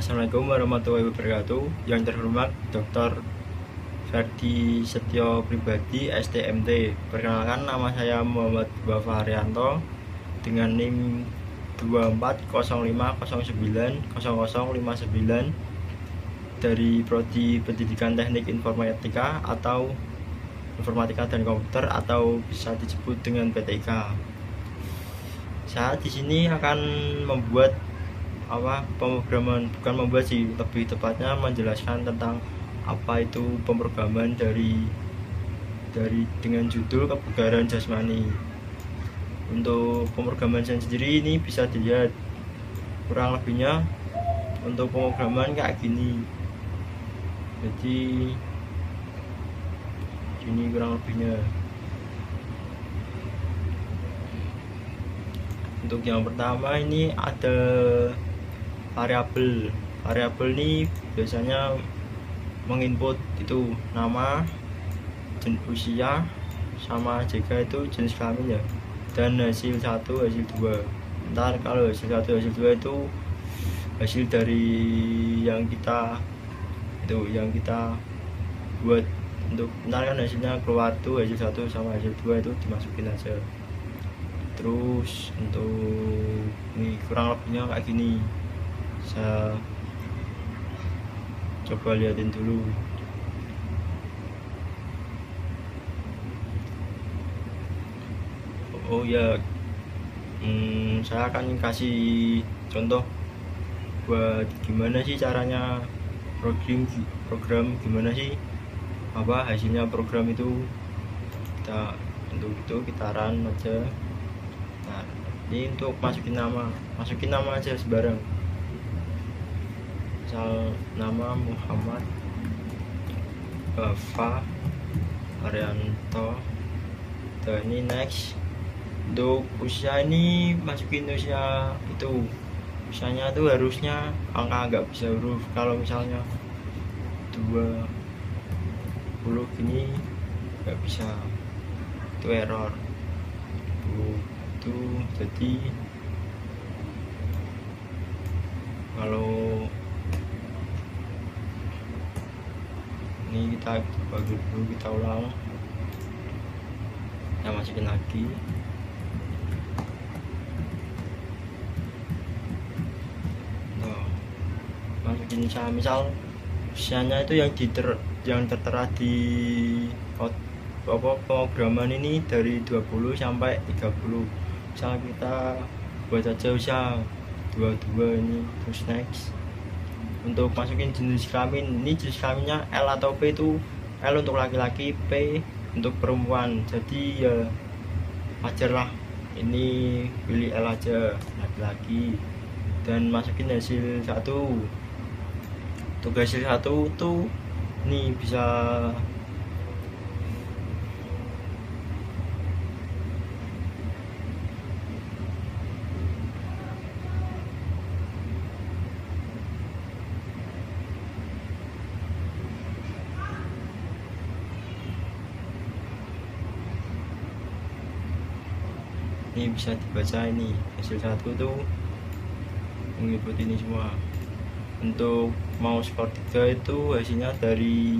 Assalamualaikum warahmatullahi wabarakatuh. Yang terhormat Dr. Ferdi Setio Pribadi STMT. Perkenalkan, nama saya Muhammad Wafa Haryanto dengan NIM 2405090059 dari Prodi Pendidikan Teknik Informatika atau Informatika dan Komputer atau bisa disebut dengan PTIK. Saya di sini akan membuat pemrograman, bukan membuat sih, lebih tepatnya menjelaskan tentang apa itu pemrograman dari dengan judul kebugaran jasmani. Untuk pemrograman sendiri ini bisa dilihat kurang lebihnya untuk pemrograman kayak gini. Jadi ini kurang lebihnya. Untuk yang pertama ini ada variabel ini biasanya menginput itu nama, usia, sama jika itu jenis kelamin ya, dan hasil 1, hasil 2. Ntar kalau hasil 1, hasil 2 itu hasil dari yang kita buat. Untuk ntar kan hasilnya keluar tuh, hasil 1 sama hasil 2 itu dimasukin aja. Terus untuk ini kurang lebihnya kayak gini. Saya coba liatin dulu. Oh ya, saya akan kasih contoh buat gimana sih caranya program gimana sih hasilnya program itu. Untuk itu kita run aja. Nah, ini untuk masukin nama aja sembarang. Misal nama Muhammad Wafa Haryanto. Dan ini next. Untuk usia ini masukin usia itu, usianya tuh harusnya angka, nggak bisa huruf. Kalau misalnya 20 gini nggak bisa, itu error itu. Jadi kalau ini kita bagi dulu, kita ulang, kita masukin lagi. Masukin misal usianya itu yang tertera di pemrograman ini dari 20 sampai 30. Misal kita buat aja usia 22 ini. Terus next. Untuk masukin jenis kelamin, ini jenis kelaminnya L atau P. Itu L untuk laki-laki, P untuk perempuan. Jadi ya wajar lah, ini pilih L aja, laki-laki. Dan masukin hasil 1. Untuk hasil 1 tuh nih bisa ini bisa dibaca. Ini hasil 1 tuh mengikuti ini semua. Untuk mau skor 3 itu hasilnya dari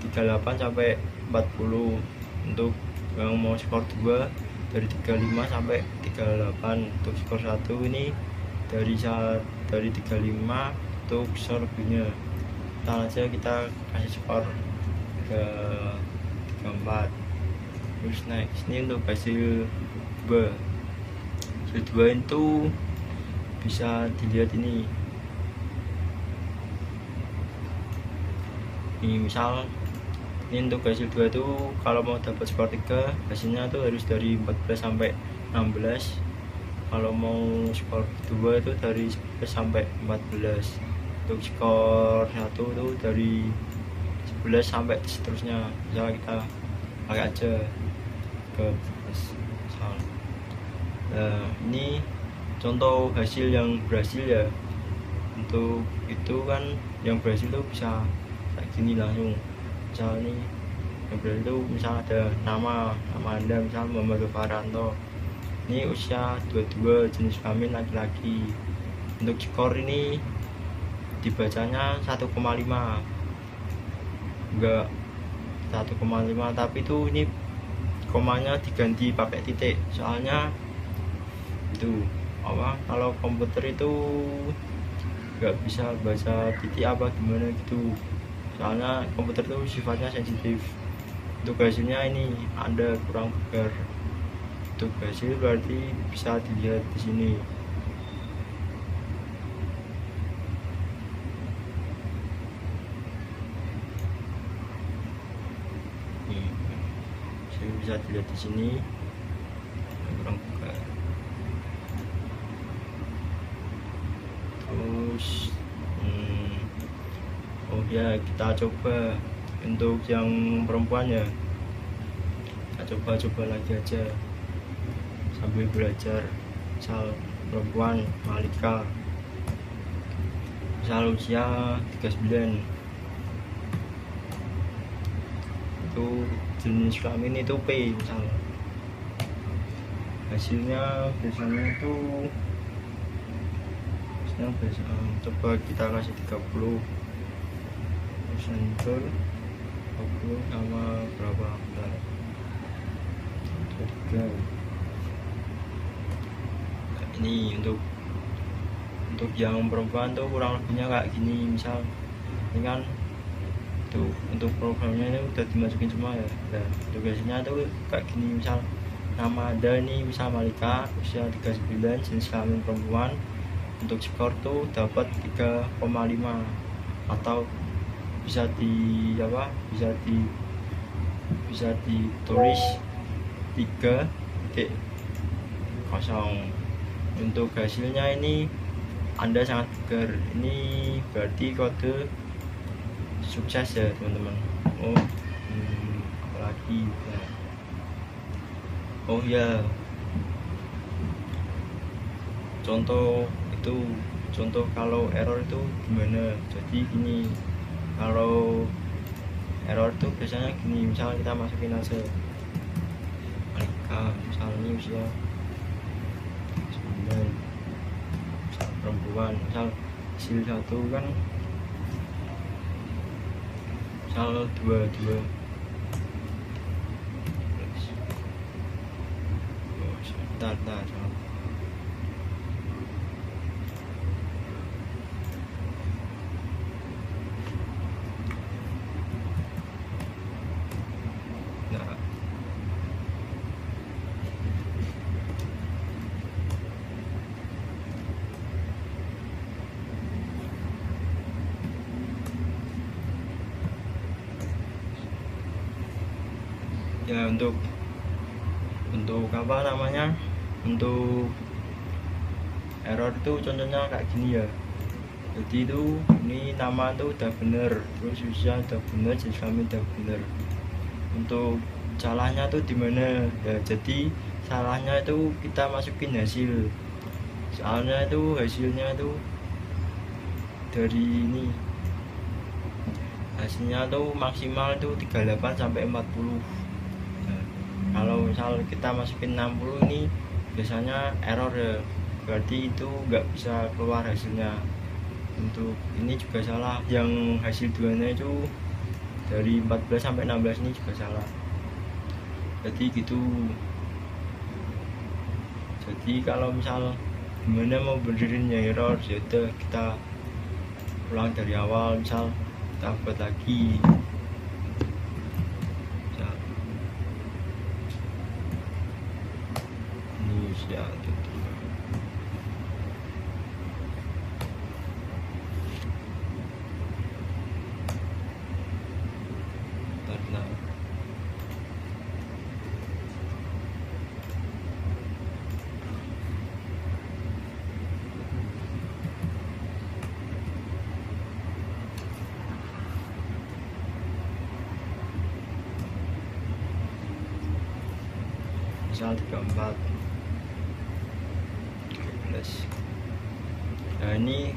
38 sampai 40. Untuk yang mau skor 2 dari 35 sampai 38. Untuk skor 1 ini dari 35 untuk skor lebihnya. Ntar aja kita kasih skor ke 34. Terus next, ini untuk hasil 2. Hasil 2 itu bisa dilihat ini. Ini misal ini untuk hasil 2 itu kalau mau dapat skor 3 hasilnya tuh harus dari 14 sampai 16. Kalau mau skor 2 itu dari 11 sampai 14. Untuk skor 1 itu dari 11 sampai seterusnya. Misal kita pakai aja ke misal. Nah, ini contoh hasil yang berhasil ya. Untuk itu kan yang berhasil tuh bisa kayak gini langsung. Misal nih yang berhasil itu misal ada nama Anda, misal Muhammad Wafa Haryanto. Ini usia 22, jenis kelamin laki-laki. Untuk skor ini dibacanya 1,5, enggak 1,5, tapi itu ini komanya diganti pakai titik, soalnya itu apa, kalau komputer itu nggak bisa baca titik apa gimana gitu, soalnya komputer itu sifatnya sensitif. Untuk hasilnya ini Anda kurang bugar. Untuk hasil berarti bisa dilihat di sini. Bisa dilihat di sini kurang bugar. Terus oh ya, kita coba untuk yang perempuan ya, kita coba lagi aja sambil belajar. Misal perempuan Malika, misal usia 39, itu jenis kelamin itu P misal. Hasilnya biasanya itu coba kita kasih 30 sentul 20 sama berapa, 3. Nah, ini untuk yang perempuan tuh kurang lebihnya kayak gini. Misal ini kan tuh untuk programnya ini udah dimasukin semua ya. Dan tugasnya tuh kayak gini, misal nama Anda ini misal Malika, usia 39, jenis kelamin perempuan. Untuk skor tuh dapat 3,5, atau bisa ditulis 3.0. Untuk hasilnya ini Anda sangat bugar. Ini berarti kode sukses ya teman-teman. Apalagi nah. Oh ya, contoh kalau error itu gimana. Jadi gini, kalau error itu biasanya gini, misal kita masukin aja Malika, misalnya usia 9, misal perempuan, misal hasil 1 kan misal 22. Sebentar. Ya, untuk apa namanya, untuk error itu contohnya kayak gini ya. Jadi itu ini nama tuh udah bener, terus usia udah bener, jenis kelamin udah bener. Untuk salahnya tuh di mana ya? Jadi salahnya itu kita masukin hasil, soalnya itu hasilnya tuh dari ini, hasilnya tuh maksimal itu 38 sampai 40. Kalau misal kita masukin 60 ini biasanya error ya, berarti itu nggak bisa keluar hasilnya. Untuk ini juga salah, yang hasil 2 nya itu dari 14 sampai 16 ini juga salah. Jadi gitu. Jadi kalau misal gimana mau benerin yang error, yaudah kita ulang dari awal, misal kita buat lagi. Ya, misal 34. Nah ini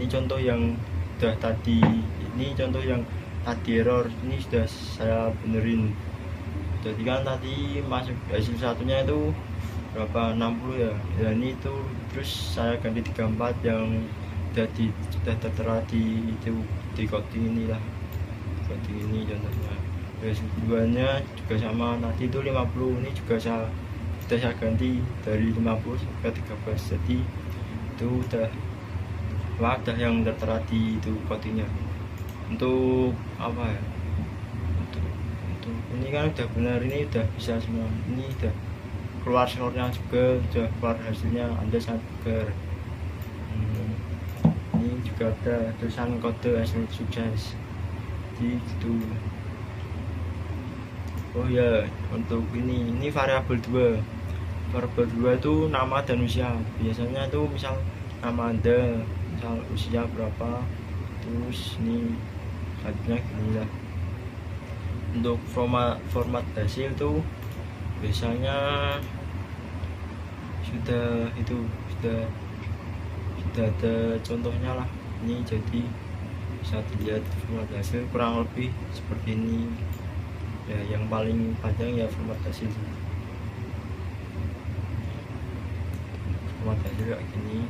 contoh yang udah tadi, ini contoh yang tadi error, ini sudah saya benerin. Jadi kan tadi masuk hasil satunya itu berapa, 60 ya. Ya ini itu terus saya ganti 34 yang sudah tertera di itu, di coding ini lah, coding ini contohnya. Terus keduanya juga sama, tadi itu 50, ini juga sudah saya ganti dari 50 ke 13, jadi itu udah yang tertera di itu codingnya. Untuk apa ya, untuk ini kan udah benar, ini udah bisa semua, ini udah keluar skornya juga, udah keluar hasilnya, Anda sangat bugar. Ini juga ada tulisan kode hasil sukses, jadi gitu. Oh ya, untuk ini variabel 2. Variabel 2 itu nama dan usia. Biasanya itu misal nama Anda, misal usia berapa, terus ini selanjutnya gini lah. Untuk format hasil itu biasanya sudah ada contohnya lah. Ini jadi bisa dilihat format hasil kurang lebih seperti ini ya. Yang paling panjang ya format hasil, kayak gini.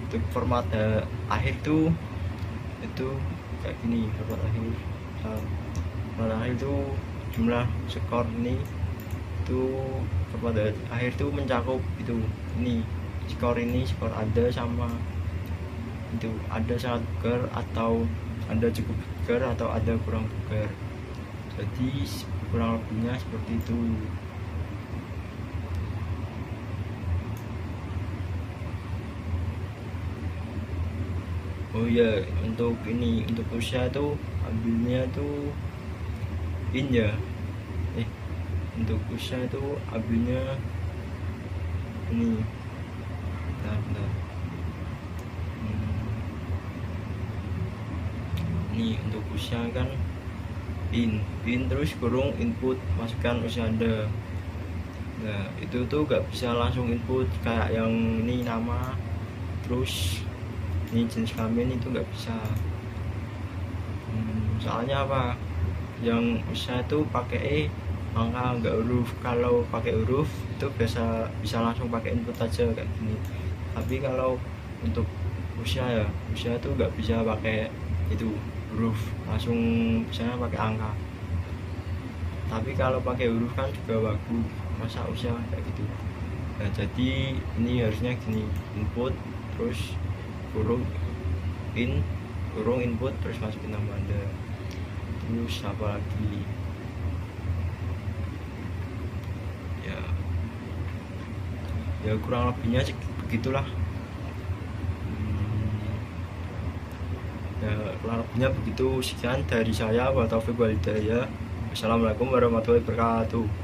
Untuk format akhir tuh itu kayak gini. Format akhir itu jumlah skor ini, itu format akhir itu mencakup itu, ini skor Anda sama itu, Anda sangat bugar atau Anda cukup bugar atau Anda kurang bugar. Jadi kurang lebihnya seperti itu. Oh ya, untuk untuk usia itu ambilnya tuh in ya. Untuk usia itu ambilnya ini. Bentar. Ini untuk usia kan in terus kurung input, masukkan usia Anda. Nah itu tuh gak bisa langsung input kayak yang ini nama terus ini jenis kelamin, itu nggak bisa. Soalnya apa, yang usia itu pakai angka nggak huruf. Kalau pakai huruf itu bisa langsung pakai input aja kayak gini. Tapi kalau untuk usia itu nggak bisa pakai itu huruf, langsung misalnya pakai angka. Tapi kalau pakai huruf kan juga bagus, masa usia kayak gitu. Nah jadi ini harusnya gini, input terus kurung input terus masukin nama Anda, terus apa lagi ya kurang lebihnya begitulah. Ya kurang lebihnya begitu. Sekian dari saya, wa taufiq wal hidayah. Wassalamualaikum warahmatullahi wabarakatuh.